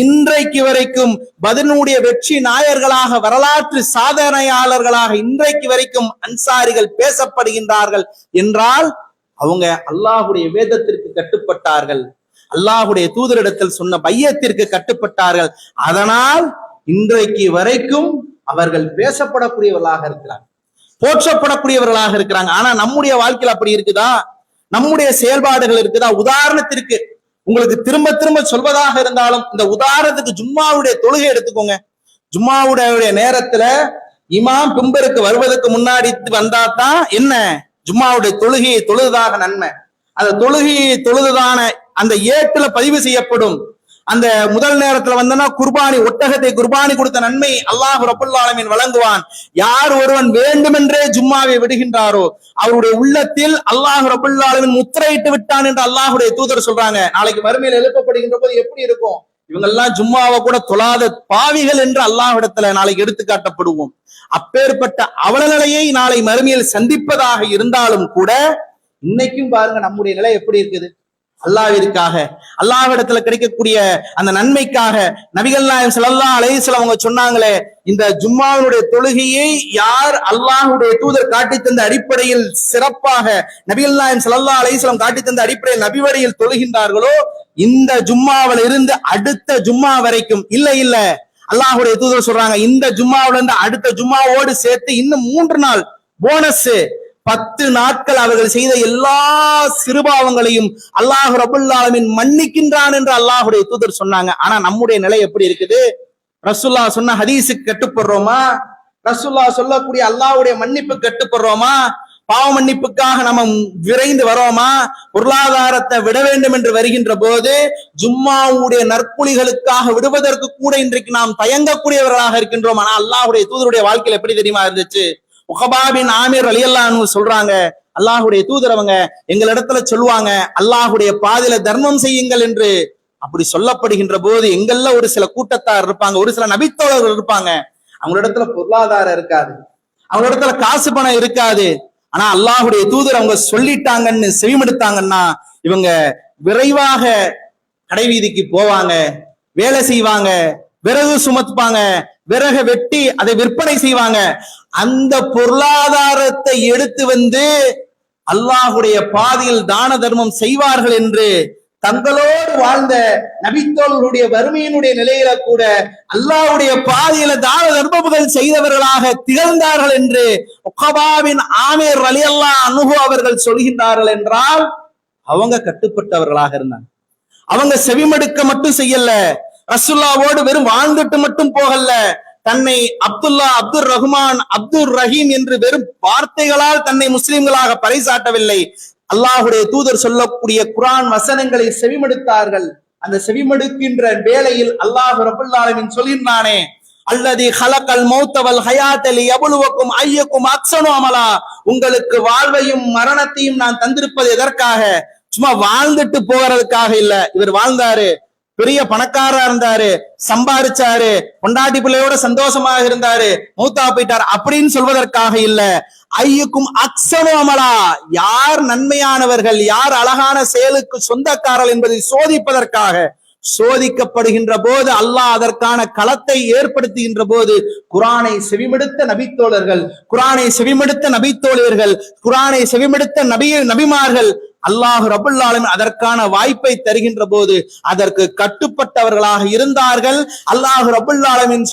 இன்றைக்கு வரைக்கும் பத்ருடைய வெற்றி நாயர்களாக, வரலாற்று சாதனையாளர்களாக இன்றைக்கு வரைக்கும் அன்சாரிகள் பேசப்படுகின்றார்கள் என்றால் அவங்க அல்லாஹ்வுடைய வேதத்திற்கு கட்டுப்பட்டார்கள், அல்லாஹ்வுடைய தூதரிடத்தில் சொன்ன பையத்திற்கு கட்டுப்பட்டார்கள். அதனால் இன்றைக்கு வரைக்கும் அவர்கள் பேசப்படக்கூடியவர்களாக இருக்கிறாங்க, போற்றப்படக்கூடியவர்களாக இருக்கிறாங்க. ஆனா நம்முடைய வாழ்க்கையில் அப்படி இருக்குதா? நம்முடைய செயல்பாடுகள் இருக்குதா? உதாரணத்திற்கு உங்களுக்கு திரும்ப திரும்ப சொல்வதாக இருந்தாலும், இந்த உதாரணத்துக்கு ஜும்மாவுடைய தொழுகை எடுத்துக்கோங்க. ஜும்மாவுடைய நேரத்துல இமாம் பிம்பருக்கு வருவதற்கு முன்னாடி வந்தாதான் என்ன, ஜும்மாவுடைய தொழுகையை தொழுதாக நன்மை. அந்த தொழுகையை தொழுதுதான அந்த ஏட்டுல பதிவு செய்யப்படும். அந்த முதல் நேரத்துல வந்தனா குர்பானி, ஒட்டகத்தை குர்பானி கொடுத்த நன்மை அல்லாஹ் ரப்பல் ஆலமீன் வழங்குவான். யார் ஒருவன் வேண்டுமென்றே ஜும்மாவை விடுகின்றாரோ அவருடைய உள்ளத்தில் அல்லாஹ் ரப்பல் ஆலமீன் முத்திரையிட்டு விட்டான் என்று அல்லாஹ்வுடைய தூதர் சொல்றாங்க. நாளைக்கு மறுமையில் எழுப்பப்படுகின்ற போது எப்படி இருக்கும்? இவங்க எல்லாம் ஜும்மாவை கூட தொழாத பாவிகள் என்று அல்லாஹ்விடத்துல நாளைக்கு எடுத்து காட்டப்படுவோம். அப்பேற்பட்ட அவலநிலையை நாளை மறுமையில் சந்திப்பதாக இருந்தாலும் கூட இன்னைக்கும் பாருங்க நம்முடைய நிலை எப்படி இருக்குது. அல்லாஹ்விற்காக, அல்லாஹ்விடத்துல கிடைக்கக்கூடிய அந்த நன்மைக்காக நபிகள் நாயகம் ஸல்லல்லாஹு அலைஹி வஸல்லம் அவங்க சொன்னாங்களே, இந்த ஜும்மாவுடைய தொழுகையை யார் அல்லாஹ்வுடைய தூதர் காட்டி தந்த அடிப்படையில் சிறப்பாக நபிகள் நாயகம் ஸல்லல்லாஹு அலைஹி வஸல்லம் காட்டி தந்த அடிப்படையில் நபி வழியில் தொழுகின்றார்களோ, இந்த ஜும்மாவில் இருந்து அடுத்த ஜும்மா வரைக்கும் இல்ல அல்லாஹ்வுடைய தூதர் சொல்றாங்க, இந்த ஜும்மாவில இருந்து அடுத்த ஜும்மாவோடு சேர்த்து இன்னும் 3 நாள் போனஸ், 10 நாட்கள் அவர்கள் செய்த எல்லா சிறுபாவங்களையும் அல்லாஹ் ரப்பல் ஆலமீன் மன்னிக்கின்றான் என்று அல்லாஹ்வுடைய தூதர் சொன்னாங்க. ஆனா நம்முடைய நிலை எப்படி இருக்குது? ரசூலுல்லாஹ் சொன்ன ஹதீஸுக்கு கட்டுப்படுறோமா? ரசூலுல்லாஹ் சொல்லக்கூடிய அல்லாஹ்வுடைய மன்னிப்பு கட்டுப்படுறோமா? பாவ மன்னிப்புக்காக நம்ம விரைந்து வரோமா? பொருளாதாரத்தை விட வேண்டும் என்று வருகின்ற போது ஜும்மாவுடைய நற்குலிகளுக்காக விடுவதற்கு கூட இன்றைக்கு நாம் தயங்கக்கூடியவர்களாக இருக்கின்றோம். ஆனா அல்லாஹ்வுடைய தூதருடைய வாழ்க்கையில் எப்படி தெரியுமா இருந்துச்சு? உகபா பின் ஆமீர் ரலியல்லாஹு அன்ஹு சொல்றாங்க, அல்லாஹ்வுடைய தூதர் அவங்க எங்களிடத்துல சொல்லுவாங்க, அல்லாஹ்வுடைய பாதையில தர்மம் செய்யுங்கள் என்று. அப்படி சொல்லப்படுகின்ற போது எங்கள்ல ஒரு சில கூட்டத்தார் இருப்பாங்க, ஒரு சில நபித்தோழர்கள் இருப்பாங்க, அவங்களிடத்துல பொருளாதாரம் இருக்காது, அவங்களிடத்துல காசு பணம் இருக்காது. ஆனா அல்லாஹ்வுடைய தூதர் அவங்க சொல்லிட்டாங்கன்னு செவிமடுத்தாங்கன்னா இவங்க விரைவாக கடைவீதிக்கு போவாங்க, வேலை செய்வாங்க, விறகு சுமத்துப்பாங்க, விறக வெட்டி அதை விற்பனை செய்வாங்க. அந்த பொருளாதாரத்தை எடுத்து வந்து அல்லாஹ்வுடைய பாதையில் தான தர்மம் செய்வார்கள் என்று தங்களோடு வாழ்ந்த நபித்தோழர்களுடைய வறுமையினுடைய நிலையில கூட அல்லாஹ்வுடைய பாதையில தான தர்மங்கள் செய்தவர்களாக திகழ்ந்தார்கள் என்று உகபா பின் ஆமீர் ரலியல்லாஹு அன்ஹு அவர்கள் சொல்கின்றார்கள் என்றால் அவங்க கட்டுப்பட்டவர்களாக இருந்தாங்க. அவங்க செவிமடுக்க மட்டும் செய்யல, ரசூலுல்லாஹ்வோடு வெறும் வாழ்ந்துட்டு மட்டும் போகல, தன்னை அப்துல்லா, அப்துர் ரஹ்மான், அப்துர் ரஹீம் என்று வெறும் வார்த்தைகளால் தன்னை முஸ்லிம்களாக பறைசாட்டவில்லை. அல்லாஹ்வுடைய தூதர் சொல்லக்கூடிய குர்ஆன் வசனங்களை செவிமடுத்தார்கள். அந்த செவிமடுக்கின்ற வேளையில் அல்லாஹ் ரப்பல் ஆலமீன் சொல்கின்றானே, அல்லதி ஹலகல் மௌத வல் ஹயாத லியப்லுவக்கும் அய்யக்கும் அஹ்ஸனு அமலா, உங்களுக்கு வாழ்வையும் மரணத்தையும் நான் தந்திருப்பது எதற்காக? சும்மா வாழ்ந்துட்டு போகிறதுக்காக இல்ல. இவர் வாழ்ந்தாரு, பெரிய பணக்காரா இருந்தாரு, சம்பாதிச்சாரு, பொண்டாட்டி பிள்ளையோட சந்தோஷமாக இருந்தாரு, மௌத்தா போயிட்டார் அப்படின்னு சொல்வதற்காக இல்ல. ஐயுக்கும் அக்ஸனு அமலா, யார் நன்மையானவர்கள், யார் அழகான செயலுக்கு சொந்தக்காரர்கள் என்பதை சோதிப்பதற்காக. சோதிக்கப்படுகின்ற போது அல்லாஹ் அதற்கான களத்தை ஏற்படுத்துகின்ற போது குர்ஆனை செவிமடுத்த நபித்தோழர்கள், குர்ஆனை செவிமடுத்த நபித்தோழியர்கள், குர்ஆனை செவிமடுத்த நபிமார்கள் அல்லாஹ் ரப்பல் ஆலமீன் அதற்கான வாய்ப்பை தருகின்ற போது அதற்கு கட்டுப்பட்டவர்களாக இருந்தார்கள். அல்லாஹ் ரப்பல் ஆலமீன்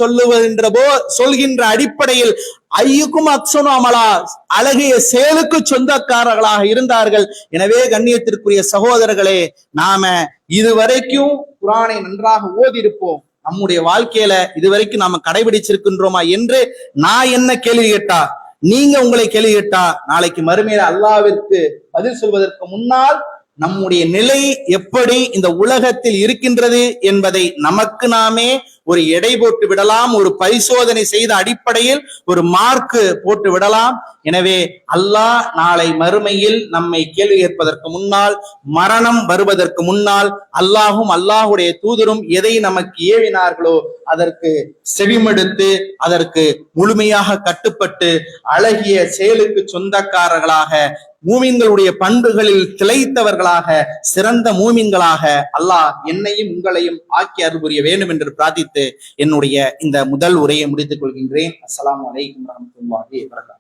சொல்கின்ற அடிப்படையில் ஐயுக்கும் அக்ஸனு அமலா, அழகிய செயலுக்கு சொந்தக்காரர்களாக இருந்தார்கள். எனவே கண்ணியத்திற்குரிய சகோதரர்களே, நாம இதுவரைக்கும் குர்ஆனை நன்றாக ஓதி இருப்போம், நம்முடைய வாழ்க்கையில இதுவரைக்கும் நாம கடைபிடிச்சிருக்கின்றோமா என்று நான் என்ன கேள்வி கேட்டா, நீங்க உங்களை கேள்வி கேட்டா, நாளைக்கு மறுமையில அல்லாஹ்விற்கு பதில் சொல்வதற்கு முன்னால் நம்முடைய நிலை எப்படி இந்த உலகத்தில் இருக்கின்றது என்பதை நமக்கு நாமே ஒரு எடை போட்டு விடலாம், ஒரு பரிசோதனை செய்த அடிப்படையில் ஒரு மார்க் போட்டு விடலாம். எனவே அல்லாஹ் நாளை மறுமையில் நம்மை கேள்வி கேட்பதற்கு முன்னால், மரணம் வருவதற்கு முன்னால் அல்லாஹும் அல்லாஹுடைய தூதரும் எதை நமக்கு ஏவினார்களோ அதற்கு செவிமடுத்து அதற்கு முழுமையாக கட்டுப்பட்டு அழகிய செயலுக்கு சொந்தக்காரர்களாக, மூமின்களுடைய பண்புகளில் திளைத்தவர்களாக, சிறந்த மூமின்களாக அல்லாஹ் என்னையும் உங்களையும் ஆக்கி அருள் புரிய வேண்டும் என்று பிரார்த்தித்து என்னுடைய இந்த முதல் உரையை முடித்துக் கொள்கின்றேன். அஸ்ஸலாமு அலைக்கும் வரஹ்மத்துல்லாஹி வபரகாத்துஹு.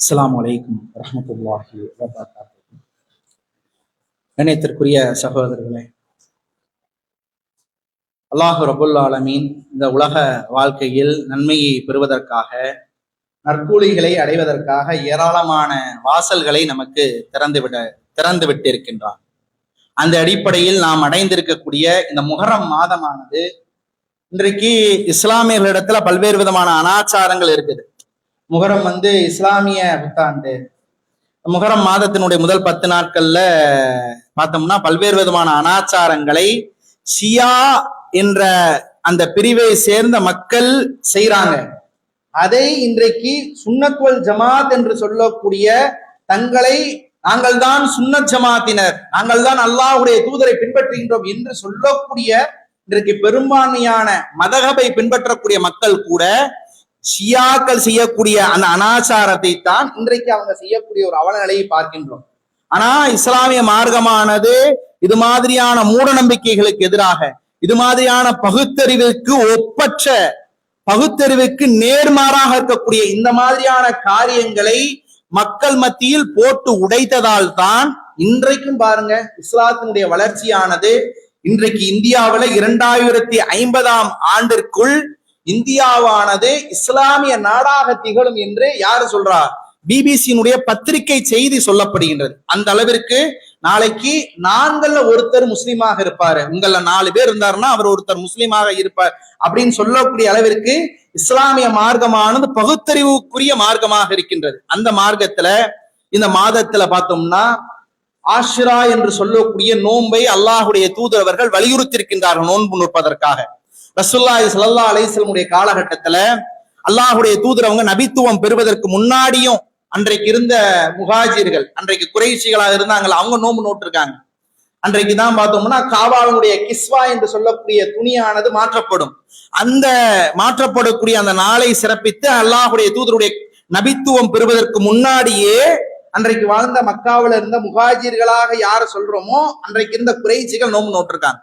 அஸ்ஸலாமு அலைக்கும் வரஹ்மத்துல்லாஹி வபரகாத்துஹு. கண்ணியத்திற்குரிய சகோதரர்களே, அல்லாஹ் ரப்புல் ஆலமீன் இந்த உலக வாழ்க்கையில் நன்மையை பெறுவதற்காக, நற்கூலிகளை அடைவதற்காக ஏராளமான வாசல்களை நமக்கு திறந்து விட்டிருக்கின்றார். அந்த அடிப்படையில் நாம் அடைந்திருக்கக்கூடிய இந்த முஹர்ரம் மாதமானது இன்றைக்கு இஸ்லாமியர்களிடத்துல பல்வேறு விதமான அனாச்சாரங்கள் இருக்குது. முஹர்ரம் இஸ்லாமிய புத்தாண்டு. முஹர்ரம் மாதத்தினுடைய முதல் 10 நாட்கள்ல பார்த்தோம்னா பல்வேறு விதமான அனாச்சாரங்களை ஷியா என்ற அந்த பிரிவை சேர்ந்த மக்கள் செய்யறாங்க. அதை இன்றைக்கு சுன்னத் வல் ஜமாத் என்று சொல்லக்கூடிய தங்களை நாங்கள் தான் சுன்னத் ஜமாத்தினர், நாங்கள் தான் அல்லாஹ்வுடைய தூதரை பின்பற்றுகின்றோம் என்று சொல்லக்கூடிய இன்றைக்கு பெரும்பான்மையான மதகபை பின்பற்றக்கூடிய மக்கள் கூட ஷியாக்கள் செய்யக்கூடிய அந்த அனாச்சாரத்தை தான் இன்றைக்கு அவங்க செய்யக்கூடிய ஒரு அவலநிலையை பார்க்கின்றோம். ஆனா இஸ்லாமிய மார்க்கமானது இது மாதிரியான மூட நம்பிக்கைகளுக்கு எதிராக, இது மாதிரியான பகுத்தறிவுக்கு ஒப்பற்ற, பகுத்தறிவுக்கு நேர்மாறாக இருக்கக்கூடிய இந்த மாதிரியான காரியங்களை மக்கள் மத்தியில் போட்டு உடைத்ததால் தான் இன்றைக்கும் பாருங்க இஸ்லாத்தினுடைய வளர்ச்சியானது இன்றைக்கு இந்தியாவில 2050ஆம் ஆண்டிற்குள் இந்தியாவானது இஸ்லாமிய நாடாக திகழும் என்று யாரு சொல்றா? பிபிசியினுடைய பத்திரிகை செய்தி சொல்லப்படுகின்றது. அந்த அளவிற்கு நாளைக்கு 4ல் ஒருத்தர் முஸ்லீமாக இருப்பாரு, உங்கள 4 பேர் இருந்தாருன்னா அவர் ஒருத்தர் முஸ்லீமாக இருப்பார் அப்படின்னு சொல்லக்கூடிய அளவிற்கு இஸ்லாமிய மார்க்கமானது பகுத்தறிவுக்குரிய மார்க்கமாக இருக்கின்றது. அந்த மார்க்கத்துல இந்த மாதத்துல பார்த்தோம்னா ஆஷிரா என்று சொல்லக்கூடிய நோன்பை அல்லாஹுடைய தூதர் அவர்கள் வலியுறுத்தியிருக்கின்றார்கள் நோன்பு நோற்பதற்காக. ரசூலுல்லாஹி ஸல்லல்லாஹு அலைஹி வஸல்லம் காலகட்டத்துல அல்லாஹுடைய தூதர் அவங்க நபித்துவம் பெறுவதற்கு முன்னாடியும் அன்றைக்கு இருந்த முஹாஜிர்கள், அன்றைக்கு குறைஷிகளாக இருந்தாங்க, அவங்க நோன்பு நோட்டிருக்காங்க. அன்றைக்கு தான் பார்த்தோம்னா காபாவினுடைய கிஸ்வா என்று சொல்லக்கூடிய துணியானது மாற்றப்படும். அந்த மாற்றப்படக்கூடிய அந்த நாளை சிறப்பித்து அல்லாஹுடைய தூதருடைய நபித்துவம் பெறுவதற்கு முன்னாடியே அன்றைக்கு வாழ்ந்த மக்காவில இருந்த முஹாஜிர்களாக யார சொல்றோமோ அன்றைக்கு இருந்த குறைஷிகள் நோன்பு நோட்டிருக்காங்க.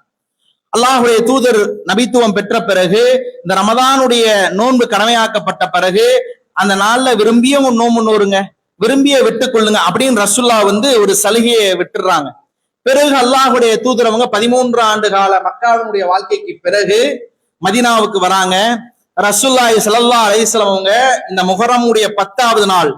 அல்லாஹுடைய தூதர் நபித்துவம் பெற்ற பிறகு இந்த ரமதானுடைய நோன்பு கடமையாக்கப்பட்ட பிறகு அந்த நாள்ல விரும்பிய நோன்பு நோருங்க, விரும்பிய விட்டுக் கொள்ளுங்க அப்படின்னு ரசூல்லா ஒரு சலுகையை விட்டுறாங்க. பிறகு அல்லாஹுடைய தூதர் அவங்க 13 ஆண்டு கால மக்காவினுடைய வாழ்க்கைக்கு பிறகு மதீனாவுக்கு வராங்க. ரசூலுல்லாஹி ஸல்லல்லாஹு அலைஹி வஸல்லம் அவங்க இந்த முஹர்ரமுடைய 10வது நாள்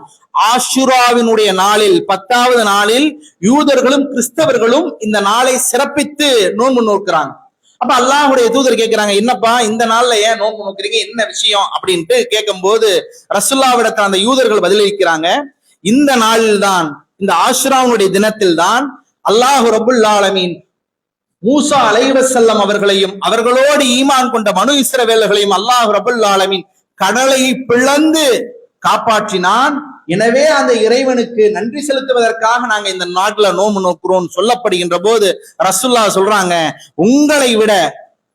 ஆஷுராவினுடைய நாளில் 10வது நாளில் யூதர்களும் கிறிஸ்தவர்களும் இந்த நாளை சிறப்பித்து நோன்பு நோக்குறாங்க. அப்ப அல்லாஹுடைய தூதர் கேட்கிறாங்க, என்னப்பா இந்த நாள்ல ஏன் நோன்பு நோக்குறீங்க, என்ன விஷயம் அப்படின்ட்டு கேட்கும் போது ரசூலுல்லாஹ்விடத்தில் அந்த யூதர்கள் பதிலளிக்கிறாங்க, இந்த நாளில் தான், இந்த ஆஷுராவுடைய தினத்தில் தான் அல்லாஹ் ரப்புல் ஆலமீன் மூசா அலைஹிஸ்ஸலாம் அவர்களையும் அவர்களோடு ஈமான் கொண்ட பனு இஸ்ரவேலர்களையும் அல்லாஹ் ரப்புல் ஆலமீன் கடலை பிளந்து காப்பாற்றினான். எனவே அந்த இறைவனுக்கு நன்றி செலுத்துவதற்காக நாங்க இந்த நாட்டுல நோன்பு நோக்குறோம் சொல்லப்படுகின்ற போது ரசூலுல்லாஹ் சொல்றாங்க, உங்களை விட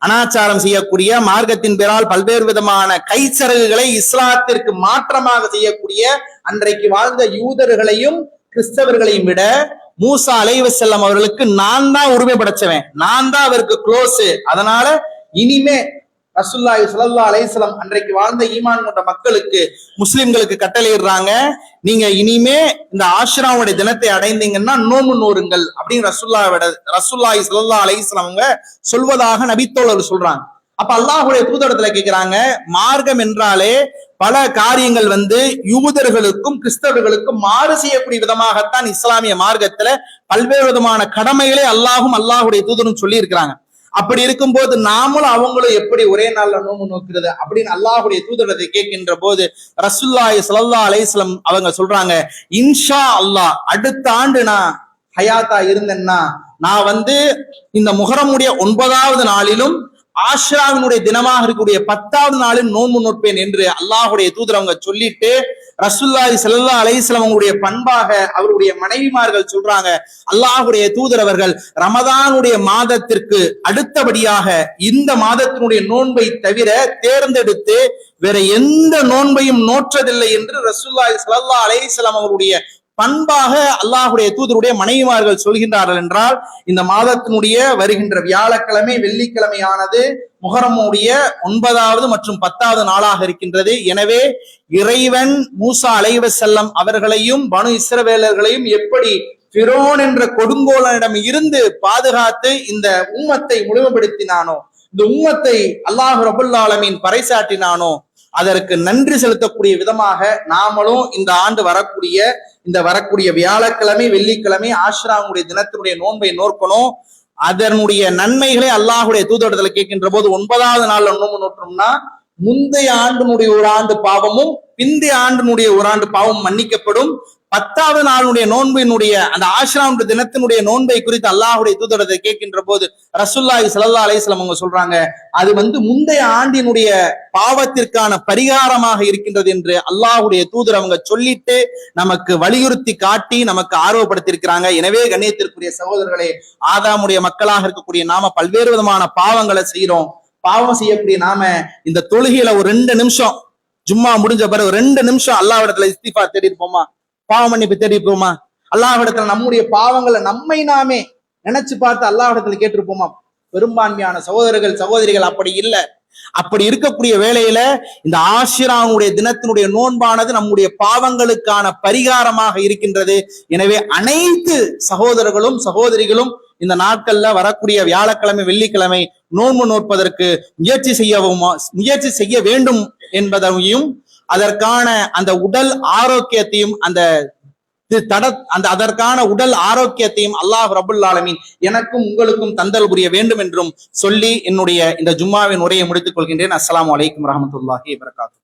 அனாச்சாரம் செய்யக்கூடிய, மார்க்கத்தின் பேரால் பல்வேறு விதமான கைச்சரகுகளை இஸ்லாத்திற்கு மாற்றமாக செய்யக்கூடிய அன்றைக்கு வாழ்ந்த யூதர்களையும் கிறிஸ்தவர்களையும் விட மூசா அலைஹிஸ்ஸலாம் அவர்களுக்கு நான் தான் உரிமை படைச்சவன், நான் தான் அவருக்கு க்ளோஸ். அதனால இனிமே ரசூலுல்லாஹி ஸல்லல்லாஹு அலைஹி வஸல்லம் அன்றைக்கு வாழ்ந்த ஈமான் கொண்ட மக்களுக்கு, முஸ்லிம்களுக்கு கட்டளையிடுறாங்க, நீங்க இனிமே இந்த ஆஷுராவுடைய தினத்தை அடைந்தீங்கன்னா நோன்பு நோருங்கள் அப்படின்னு ரசூலுல்லாஹி ஸல்லல்லாஹு அலைஹி வஸல்லம் அவங்க சொல்வதாக நபித்தோழர் சொல்றாங்க. அப்ப அல்லாஹ்வுடைய தூதரிடத்துல கேட்கிறாங்க, மார்க்கம் என்றாலே பல காரியங்கள் யூதர்களுக்கும் கிறிஸ்தவர்களுக்கும் மாறு செய்யக்கூடிய விதமாகத்தான் இஸ்லாமிய மார்க்கத்துல பல்வேறு விதமான கடமைகளை அல்லாஹும் அல்லாஹுடைய தூதரும் சொல்லி இருக்கிறாங்க. அப்படி இருக்கும்போது நாமளும் அவங்களும் எப்படி ஒரே நாள்ல நோன்பு நோக்கிறது அப்படின்னு அல்லாஹுடைய தூதரத்தை கேட்கின்ற போது ரசூலுல்லாஹி ஸல்லல்லாஹு அலைஹி வஸல்லம் அவங்க சொல்றாங்க, இன்ஷா அல்லாஹ் அடுத்த ஆண்டு நான் ஹயாத்தா இருந்தேன்னா நான் இந்த முஹர்ரமுடைய 9வது நாளிலும் ஆஷுராவினுடைய தினமாக இருக்கக்கூடிய 10வது நாளில் நோன்பு நோட்பேன் என்று அல்லாஹுடைய தூதர் அவங்க சொல்லிட்டு ரசூலுல்லாஹி ஸல்லல்லாஹு அலைஹி வஸல்லம் அவங்களுடைய பண்பாக அவருடைய மனைவிமார்கள் சொல்றாங்க, அல்லாஹுடைய தூதர் அவர்கள் ரமதானுடைய மாதத்திற்கு அடுத்தபடியாக இந்த மாதத்தினுடைய நோன்பை தவிர தேர்ந்தெடுத்து வேற எந்த நோன்பையும் நோற்றதில்லை என்று ரசூலுல்லாஹி ஸல்லல்லாஹு அலைஹி வஸல்லம் அவருடைய பண்பாக அல்லாஹுடைய தூதருடைய மனைவிமார்கள் சொல்கின்றார்கள் என்றால் இந்த மாதத்தினுடைய வருகின்ற வியாழக்கிழமை வெள்ளிக்கிழமையானது முஹர்ரமுடைய 9வது மற்றும் 10வது நாளாக இருக்கின்றது. எனவே இறைவன் மூசா அலைஹிஸ்ஸலாம் அவர்களையும் பனு இஸ்ரவேலர்களையும் எப்படி ஃபிரௌன் என்ற கொடுங்கோலனிடம் இருந்து பாதுகாத்து இந்த உம்மத்தை முழுமைப்படுத்தினானோ, இந்த உம்மத்தை அல்லாஹ் ரப்பல் ஆலமீன் பறைசாட்டினானோ, அதற்கு நன்றி செலுத்தக்கூடிய விதமாக நாமளும் இந்த ஆண்டு வரக்கூடிய வியாழக்கிழமை வெள்ளிக்கிழமை ஆஷுராவுடைய தினத்தினுடைய நோன்பை நோக்கணும். அதனுடைய நன்மைகளை அல்லாஹுடைய தூதரிடத்துல கேட்கின்ற போது 9வது நாள்ல நோன்பு நோற்றோம்னா முந்தைய ஆண்டினுடைய ஒரு ஆண்டு பாவமும் பிந்தைய ஆண்டினுடைய ஒரு ஆண்டு பாவம் மன்னிக்கப்படும். 10வது நாளுடைய நோன்பினுடைய அந்த ஆஷுரா தினத்தினுடைய நோன்பை குறித்து அல்லாஹுடைய தூதரத்தை கேட்கின்ற போது ரசூலுல்லாஹி ஸல்லல்லாஹு அலைஹி வஸல்லம் அவங்க சொல்றாங்க, அது முந்தைய ஆண்டினுடைய பாவத்திற்கான பரிகாரமாக இருக்கின்றது என்று அல்லாஹுடைய தூதர் அவங்க சொல்லிட்டு நமக்கு வலியுறுத்தி காட்டி நமக்கு ஆர்வப்படுத்தி இருக்கிறாங்க. எனவே கண்ணியத்திற்குரிய சகோதரர்களே, ஆதாமுடைய மக்களாக இருக்கக்கூடிய நாம பல்வேறு விதமான பாவங்களை செய்யறோம். பாவம் செய்யக்கூடிய நாம இந்த தொழுகையில ஒரு 2 நிமிஷம் ஜும்மா முடிஞ்ச பிறகு 2 நிமிஷம் அல்லாஹ்விடத்துல இஸ்திஃபார் தேடி இருப்போமா, பாவ மன்னிப்பு தேடி இருப்போமா, அல்லாஹ்விடத்துல நம்முடைய பாவங்களை நம்மை நாமே நினைச்சு பார்த்து அல்லாஹ்விடத்துல கேட்டிருப்போமா? பெரும்பான்மையான சகோதரர்கள் சகோதரிகள் அப்படி இல்லை. அப்படி இருக்கக்கூடிய வேளையில இந்த ஆஷுராவுடைய தினத்தினுடைய நோன்பானது நம்முடைய பாவங்களுக்கான பரிகாரமாக இருக்கின்றது. எனவே அனைத்து சகோதரர்களும் சகோதரிகளும் இந்த நாட்கள்ல வரக்கூடிய வியாழக்கிழமை வெள்ளிக்கிழமை நோன்பு நோற்பதற்கு முயற்சி செய்ய வேண்டும் என்பதையும் அதற்கான அந்த உடல் ஆரோக்கியத்தையும் அதற்கான உடல் ஆரோக்கியத்தையும் அல்லாஹ் ரப்புல் ஆலமீன் எனக்கும் உங்களுக்கும் தந்தல் புரிய வேண்டும் என்றும் சொல்லி என்னுடைய இந்த ஜும்மாவின் உரையை முடித்துக் கொள்கின்றேன். அஸ்ஸலாமு அலைக்கும் வரஹ்மத்துல்லாஹி வபரகாத்துஹு.